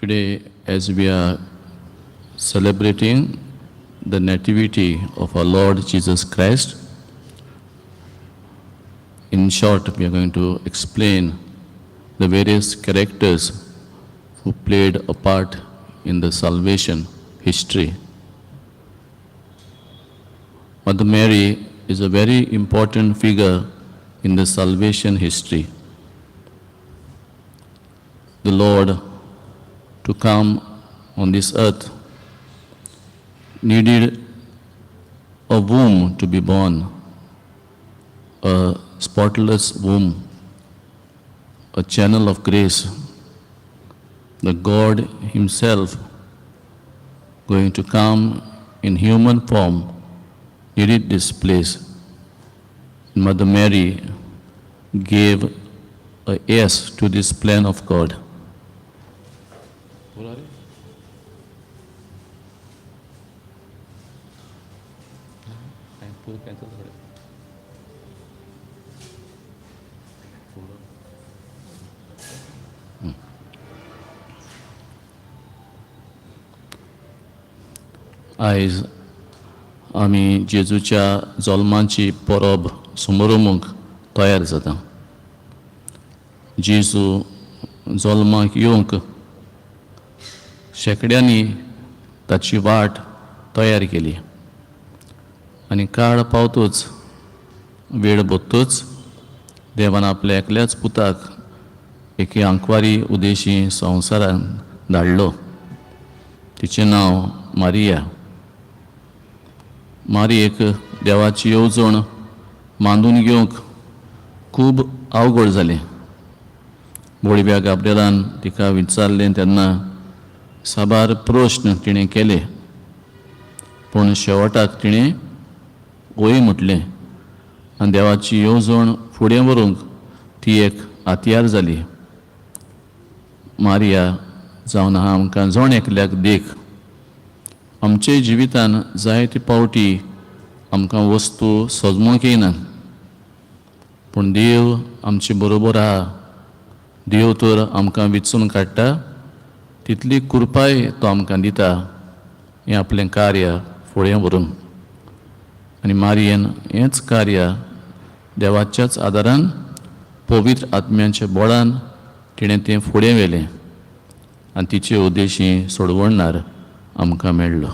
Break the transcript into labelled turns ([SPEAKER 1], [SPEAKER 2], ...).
[SPEAKER 1] Today, as we are celebrating the Nativity of our Lord Jesus Christ, in short, we are going to explain the various characters who played a part in the salvation history. Mother Mary is a very important figure in the salvation history. The Lord, to come on this earth, needed a womb to be born, a spotless womb, a channel of grace. The God Himself, going to come in human form, needed this place. Mother Mary gave a yes to this plan of God. आयज आमी जेजूच्या जल्माची परब समोरुमूंक तयार जाता. जेजू जल्माक येवंक शेकड्यांनी ताची वाट तयार केली आनी काळ पावतूच, वेळ बगतूच देवान आपल्या एकल्याच पुताक एके आंकवारी उदेशी संवसारांत धाडलो. तिचें नांव मारिया. मारयेक देवाची येवजण मांडून घेवंक खूब अवघड जालें. बोळव्या गाब्रिएलान तिका विचारलें तेन्ना साबार प्रश्न तिणें केले, पूण शेवटाक तिणें ओय म्हटलें आनी देवाची येवजण फुडें व्हरूंक ती एक हातयार जाली. मारिया जावन आमकां जण एकल्याक देख. आमचे जिवितान जायते पावटी आमकां वस्तू सजमूंक येयना, पूण देव आमचे बरोबर आहा. देव तर आमकां विचून काडटा, तितली कृपाय तो आमकां दिता हें आपलें कार्य फुडें व्हरूंक. आनी मारयेन हेंच कार्य देवाच्याच आदारान, पवित्र आत्म्याच्या बळान तिणें तें फुडें व्हेलें आनी तिचे उद्देशी सोडवणार आमकां मेळ्ळो.